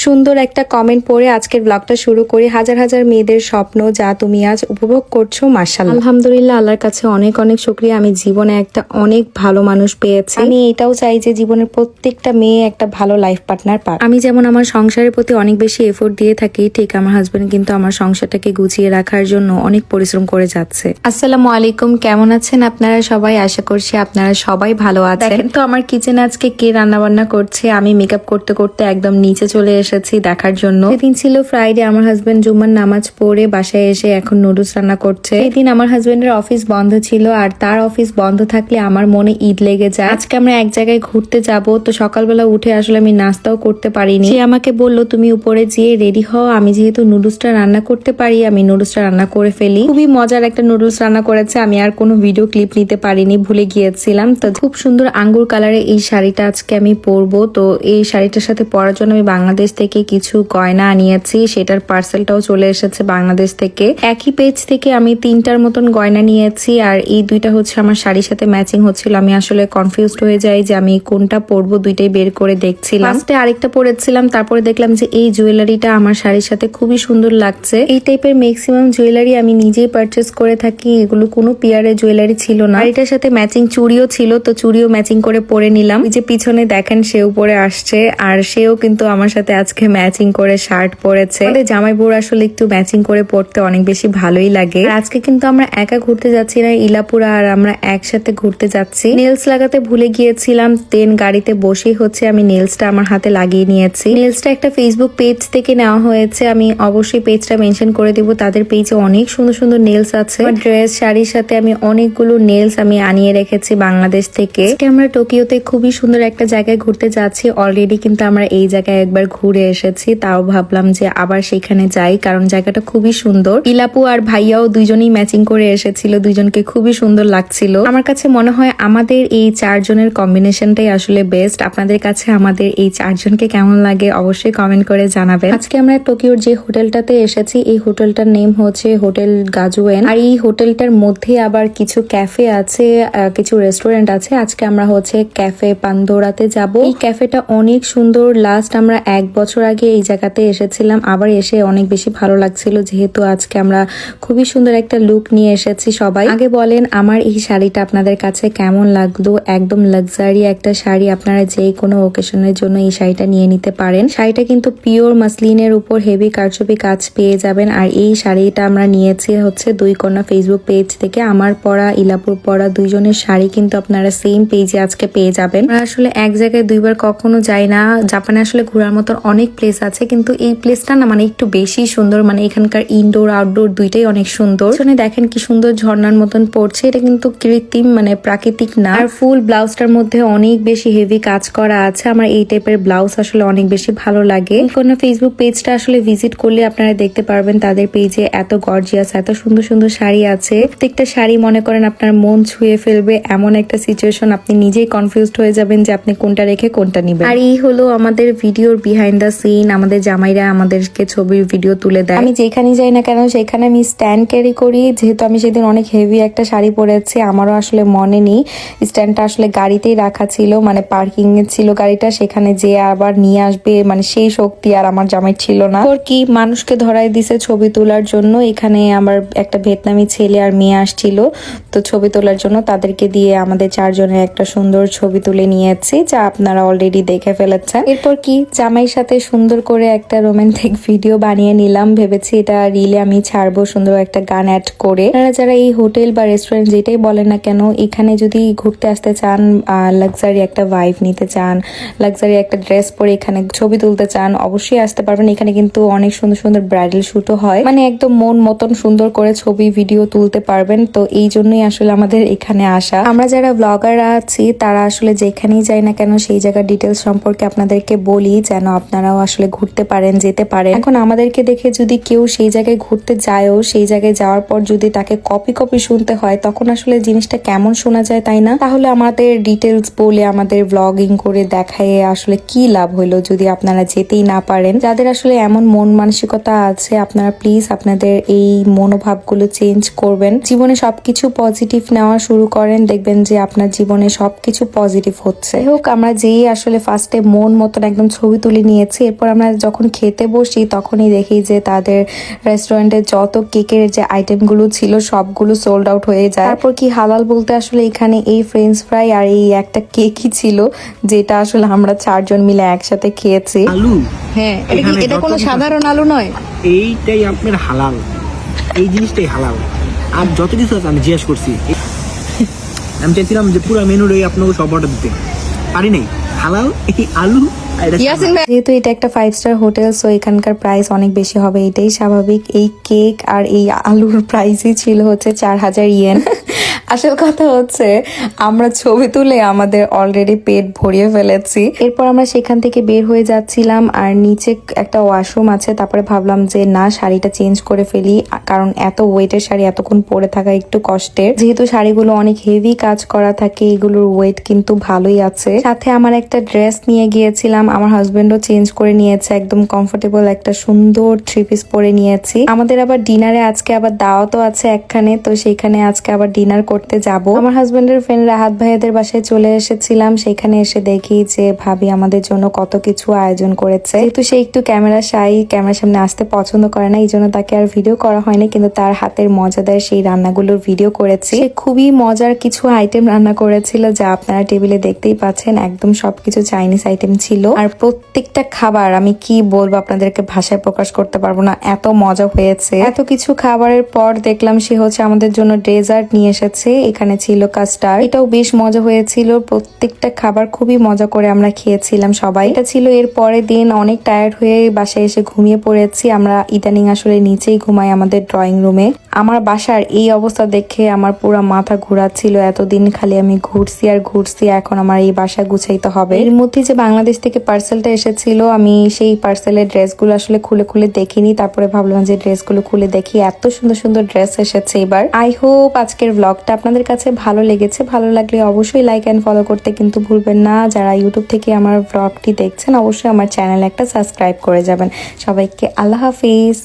সুন্দর একটা কমেন্ট পড়ে আজকের ব্লগটা শুরু করি। হাজার হাজার মেয়েদের স্বপ্ন যা তুমি আজ উপভোগ করছো, মাশাআল্লাহ। আলহামদুলিল্লাহ, আল্লাহর কাছে অনেক অনেক শুকরিয়া। আমি জীবনে একটা অনেক ভালো মানুষ পেয়েছি। আমি এটাও চাই যে জীবনের প্রত্যেকটা মেয়ে একটা ভালো লাইফ পার্টনার পাক। আমি যেমন আমার সংসারের প্রতি অনেক বেশি এফোর্ট দিয়ে থাকি, ঠিক আমার হাজবেন্ড কিন্তু আমার সংসারটাকে গুছিয়ে রাখার জন্য অনেক পরিশ্রম করে যাচ্ছে। আসসালামু আলাইকুম, কেমন আছেন আপনারা সবাই? আশা করছি আপনারা সবাই ভালো আছেন। তো আমার কিচেনে আজকে কে রান্না বান্না করছে, আমি মেকআপ করতে করতে একদম নিচে চলে এসেছি দেখার জন্য। সেদিন ছিল ফ্রাইডে, আমার হাজবেন্ড জুম্মার নামাজ পড়ে বাসায় এসে এখন নুডলস রান্না করছে। সেদিন আমার হাজবেন্ডের অফিস বন্ধ ছিল, আর তার অফিস বন্ধ থাকলে আমার মনে ঈদ লেগে যায়। আজকে আমরা এক জায়গায় ঘুরতে যাব, তো সকালবেলা উঠে আসলে আমি নাস্তাও করতে পারিনি। সে আমাকে বললো তুমি উপরে যেয়ে রেডি হও, আমি যেহেতু নুডলসটা রান্না করতে পারি আমি নুডলসটা রান্না করে ফেলি। খুবই মজার একটা নুডলস রান্না করেছে, আমি আর কোনো ভিডিও ক্লিপ নিতে পারিনি, ভুলে গিয়েছিলাম। তো খুব সুন্দর আঙ্গুর কালারের এই শাড়িটা আজকে আমি পরবো। তো এই শাড়িটার সাথে পরার জন্য আমি বাংলাদেশ থেকে কিছু গয়না আনিয়েছি, সেটার পার্সেলটাও চলে এসেছে বাংলাদেশ থেকে। একই পেজ থেকে আমি 3টার মতন গয়না নিয়েছি, আর এই দুইটা হচ্ছে আমার শাড়ির সাথে ম্যাচিং হচ্ছিল। আমি আসলে কনফিউজড হয়ে যাই যে আমি কোনটা পরবো, দুইটাই বের করে দেখছিলাম। ফার্স্টে আরেকটা পরেছিলাম, তারপরে দেখলাম যে এই জুয়েলারিটা আমার শাড়ির সাথে খুবই সুন্দর লাগছে। এই টাইপের ম্যাক্সিমাম জুয়েলারি আমি নিজেই পারচেস করে থাকি, এগুলো কোনো পিয়ারের জুয়েলারি ছিল না। এটার সাথে ম্যাচিং চুড়িও ছিল, তো চুড়িও ম্যাচিং করে পরে নিলাম। এই যে পিছনে দেখেন সেও পরে আসছে, আর সেও কিন্তু আমার সাথে আজকে ম্যাচিং করে শার্ট পরেছে। জামাই বোর আসলে একটু ম্যাচিং করে পরতে অনেক বেশি ভালোই লাগে। আজকে কিন্তু আমরা একা ঘুরতে যাচ্ছি না, ইলাপুরা আর আমরা একসাথে ঘুরতে যাচ্ছি। নেলস লাগাতে ভুলে গিয়েছিলাম, দেন গাড়িতে বসেই হচ্ছে আমি নেলসটা আমার হাতে লাগিয়ে নিয়েছি। নেলসটা একটা ফেসবুক পেজ থেকে নেওয়া হয়েছে, আমি অবশ্যই পেজটা মেনশন করে দিব। তাদের পেজে অনেক সুন্দর সুন্দর নেলস আছে। ড্রেস শাড়ির সাথে আমি অনেকগুলো নেলস আমি আনিয়ে রেখেছি বাংলাদেশ থেকে। আমরা টোকিওতে খুবই সুন্দর একটা জায়গায় ঘুরতে যাচ্ছি। অলরেডি কিন্তু আমরা এই জায়গায় একবার ঘুরে এসেছি, তাও ভাবলাম যে আবার সেখানে যাই, কারণ জায়গাটা খুবই সুন্দর। ইলাপু আর ভাইয়াও দুইজনই ম্যাচিং করে এসেছিল, দুইজনকে খুবই সুন্দর লাগছিল। আমার কাছে মনে হয় আমাদের এই 4 জনের কম্বিনেশনটাই আসলে বেস্ট। আপনাদের কাছে আমাদের এই 4 জনকে কেমন লাগে অবশ্যই কমেন্ট করে জানাবেন। আজকে আমরা টোকিওর যে হোটেলটাতে এসেছি, এই হোটেলটার নেম হচ্ছে হোটেল গাজুয়েন, আর এই হোটেলটার মধ্যে আবার কিছু ক্যাফে আছে, কিছু রেস্টুরেন্ট আছে। আজকে আমরা হচ্ছে ক্যাফে পান্দোরাতে যাব। এই ক্যাফেটা অনেক সুন্দর। লাস্ট আমরা 1 বছর আগে এই জায়গাতে এসেছিলাম, আবার এসে অনেক বেশি ভালো লাগছিল, যেহেতু আজকে আমরা খুবই সুন্দর একটা লুক নিয়ে এসেছি সবাই। আগে বলেন আমার এই শাড়িটা আপনাদের কাছে কেমন লাগলো? একদম লাক্সারি একটা শাড়ি, আপনারা যে কোনো ওকেশনের জন্য এই শাড়িটা নিয়ে নিতে পারেন। শাড়িটা কিন্তু পিওর মাসলিনের উপর হেভি কারচুপি কাজ পেয়ে যাবেন। আর এই শাড়িটা আমরা নিয়েছি হচ্ছে 2 কন্যা ফেসবুক পেজ থেকে। আমার পরা ইলাপুর পরা দুইজনের শাড়ি কিন্তু আপনারা সেম পেজে আজকে পেয়ে যাবেন। আমরা আসলে এক জায়গায় দুইবার কখনো যাই না। জাপানে আসলে ঘোরার মতন অনেক প্লেস আছে, কিন্তু এই প্লেসটা না মানে একটু বেশি সুন্দর, মানে এখানকার ইনডোর আউটডোর দুইটাই অনেক সুন্দর। এখানে দেখেন কি সুন্দর ঝর্ণার মতন পড়ছে, এটা কিন্তু কৃত্রিম মানে প্রাকৃতিক না। আর ফুল ব্লাউজটার মধ্যে অনেক বেশি হেভি কাজ করা আছে। আমার এই টাইপের ব্লাউজ আসলে অনেক বেশি ভালো লাগে। কোন ফেসবুক পেজটা আসলে ভিজিট করলে আপনারা দেখতে পারবেন তাদের পেজে এত গর্জিয়াস এত সুন্দর সুন্দর শাড়ি আছে। প্রত্যেকটা শাড়ি মনে করেন আপনার মন ছুঁয়ে ফেলবে, এমন একটা সিচুয়েশন, আপনি নিজেই কনফিউজড হয়ে যাবেন যে আপনি কোনটা রেখে কোনটা নিবেন। আর এই হলো আমাদের ভিডিওর বিহাইন্ড দ্য সিন। আমাদের জামাইরা আমাদেরকে ছবির ভিডিও তুলে দেয়। আমি যেখানে যাই না কেন সেখানে আমি স্ট্যান্ড ক্যারি করি, যেহেতু আমি সেদিন অনেক হেভি একটা শাড়ি পরেছি। আমারও আসলে মনে নেই, স্ট্যান্ডটা আসলে গাড়িতেই রাখা ছিল, মানে পার্কিং এ ছিল গাড়িটা, সেখানে যে আবার নিয়ে আসবে মানে সেই শক্তি আর আমার জামাই ছিল না। ওর কি মানুষকে ধরাই দিছে ছবি তোলার জন্য। এখানে আমার একটা ভিয়েতনামি ছেলে আর মেয়ে আসছিল, তো ছবি তোলার জন্য তাদেরকে দিয়ে আমাদের 4 জনের একটা সুন্দর ছবি তুলে নিয়েছি, যা আপনারা অলরেডি দেখে ফেলেছেন। এরপর কি জামাইয়ের সাথে সুন্দর করে একটা রোমান্টিক ভিডিও বানিয়ে নিলাম, ভেবেছি এটা রিলে আমি ছাড়বো সুন্দর একটা গান অ্যাড করে। আপনারা যারা এই হোটেল বা রেস্টুরেন্ট যেটাই বলেন না কেন, এখানে যদি ঘুরতে আসতে চান, লাক্সারি একটা ভাইব নিতে চান, লাক্সারি একটা ড্রেস পরে এখানে ছবি তুলতে চান, অবশ্যই আসতে পারবেন। এখানে কিন্তু অনেক সুন্দর সুন্দর ব্রাইডাল শুটও হয়, মানে একদম মন মতন সুন্দর করে ছবি ভিডিও তুলতে পারবেন। তো এই জন্যই আসলে আমাদের এখানে আসা। আমরা যারা ব্লগাররা আছি তারা আসলে যেখানেই যাই না কেন সেই জায়গার ডিটেলস সম্পর্কে আপনাদেরকে বলি, যেন আপনারাও আসলে ঘুরতে পারেন, যেতে পারেন। এখন আমাদেরকে দেখে যদি কেউ সেই জায়গায় ঘুরতে যায়ও, সেই জায়গায় যাওয়ার পর যদি তাকে কপি কপি শুনতে হয়, তখন আসলে জিনিসটা কেমন শোনা যায়, তাই না? তাহলে আমাদের ডিটেলস বলে আমাদের ব্লগিং করে দেখায় আসলে কি লাভ হইলো যদি আপনারা যেতেই না পারেন। যাদের আসলে এমন মন মানসিকতা আছে, আপনারা প্লিজ আপনাদের এই মনোভাবগুলো চেঞ্জ করবেন। জীবনে সবকিছু পজিটিভ নেওয়া শুরু করেন, দেখবেন যে আপনার জীবনে সবকিছু পজিটিভ হচ্ছে। হোক আমরা যেই আসলে ফার্স্টে মন মতন একদম ছবি তুলে নিয়েছি, করেছি। এরপর আমরা যখন খেতে বসি তখনই দেখি যে তাদের রেস্টুরেন্টে যত কেকের যে আইটেমগুলো ছিল সবগুলো সোল্ড আউট হয়ে যায়। তারপর কি হালাল বলতে আসলে এখানে এই ফ্রেঞ্চ ফ্রাই আর এই একটা কেকই ছিল, যেটা আসলে আমরা 4 জন মিলে একসাথে খেয়েছি। আলু, হ্যাঁ, এটা কোনো সাধারণ আলু নয়। এইটাই আপনার হালাল, এই জিনিসটাই হালাল। আর যত কিছু আছে আমি জিজ্ঞেস করছি, আমি চাইছিলাম যে পুরো মেনুটাই আপনাকে সব অর্ডার দিতে পারি নাই। হালাল এই আলু আর এটা সালাদ। যেহেতু এটা একটা 5 স্টার হোটেল, সো এখানকার প্রাইস অনেক বেশি হবে, এটাই স্বাভাবিক। এই কেক আর এই আলুর প্রাইসই ছিল হচ্ছে 4000 ইয়েন। আসল কথা হচ্ছে আমরা ছবি তুলে আমাদের অলরেডি পেট ভরিয়ে ফেলেছি। এরপর আমরা সেখান থেকে বের হয়ে যাচ্ছিলাম, আর নিচে একটা ওয়াশরুম আছে। তারপরে ভাবলাম যে না, শাড়িটা চেঞ্জ করে ফেলি, কারণ এত ওয়েটের শাড়ি এতক্ষণ পরে থাকা একটু কষ্টের। যেহেতু শাড়িগুলো অনেক হেভি কাজ করা থাকে, এগুলোর ওয়েট কিন্তু ভালোই আছে। সাথে আমার একটা ড্রেস নিয়ে গিয়েছিলাম, আমার হাজবেন্ডও চেঞ্জ করে নিয়েছে, একদম কমফোর্টেবল একটা সুন্দর 3 পিস পরে নিয়েছি। আমাদের আবার ডিনারে আজকে আবার দাওয়াতও আছে একখানে, তো সেইখানে আজকে আবার ডিনার করতে যাব। আমার হাজবেন্ডের ফ্রেন্ড রাহাত ভাইয়াদের বাসায় চলে এসেছিলাম, সেখানে এসে দেখি যে ভাবি আমাদের জন্য কত কিছু আয়োজন করেছে। যেহেতু সে একটু ক্যামেরার সামনে আসতে পছন্দ করে না, এই জন্য তাকে আর ভিডিও করা হয়নি, কিন্তু তার হাতের মজাদার সেই রান্নাগুলোর ভিডিও করেছি। সে খুবই মজার কিছু আইটেম রান্না করেছিল, যা আপনারা টেবিলে দেখতেই পাচ্ছেন। একদম সবকিছু চাইনিজ আইটেম ছিল, আর প্রত্যেকটা খাবার আমি কি বলবো আপনাদেরকে ভাষায় প্রকাশ করতে পারবো না, এত মজা হয়েছে। এত কিছু খাবারের পর দেখলাম সে হচ্ছে আমাদের জন্য ডেজার্ট নিয়ে এসেছে। এখানে ছিল কাস্টার্ড, এটাও বেশ মজা হয়েছিল। প্রত্যেকটা খাবার খুবই মজা করে আমরা খেয়েছিলাম সবাই। এটা ছিল এর পরের দিন, অনেক টায়ার্ড হয়ে বাসায় এসে ঘুমিয়ে পড়েছি। আমরা ইদানিং আসলে নিচেই ঘুমাই আমাদের ড্রয়িং রুমে। আমার বাসার এই অবস্থা দেখে আমার পুরো মাথা ঘোরাচ্ছিল। এতদিন খালি আমি ঘুরছি আর ঘুরছি, এখন আমার এই বাসা গুছাইতে হবে। এর মধ্যে যে বাংলাদেশ থেকে পার্সেলটা এসেছিল, আমি সেই পার্সেলের ড্রেসগুলো আসলে খুলে খুলে দেখিনি। তারপরে ভাবলাম যে ড্রেসগুলো খুলে দেখি, এত সুন্দর সুন্দর ড্রেস এসেছে এবার। আই হোপ আজকের ব্লগটা আপনাদের কাছে ভালো লেগেছে। ভালো লাগলে অবশ্যই লাইক এন্ড ফলো করতে কিন্তু ভুলবেন না। যারা ইউটিউব থেকে আমার ব্লগটি দেখছেন, অবশ্যই আমার চ্যানেলে একটা সাবস্ক্রাইব করে যাবেন। সবাইকে আল্লাহ হাফিজ।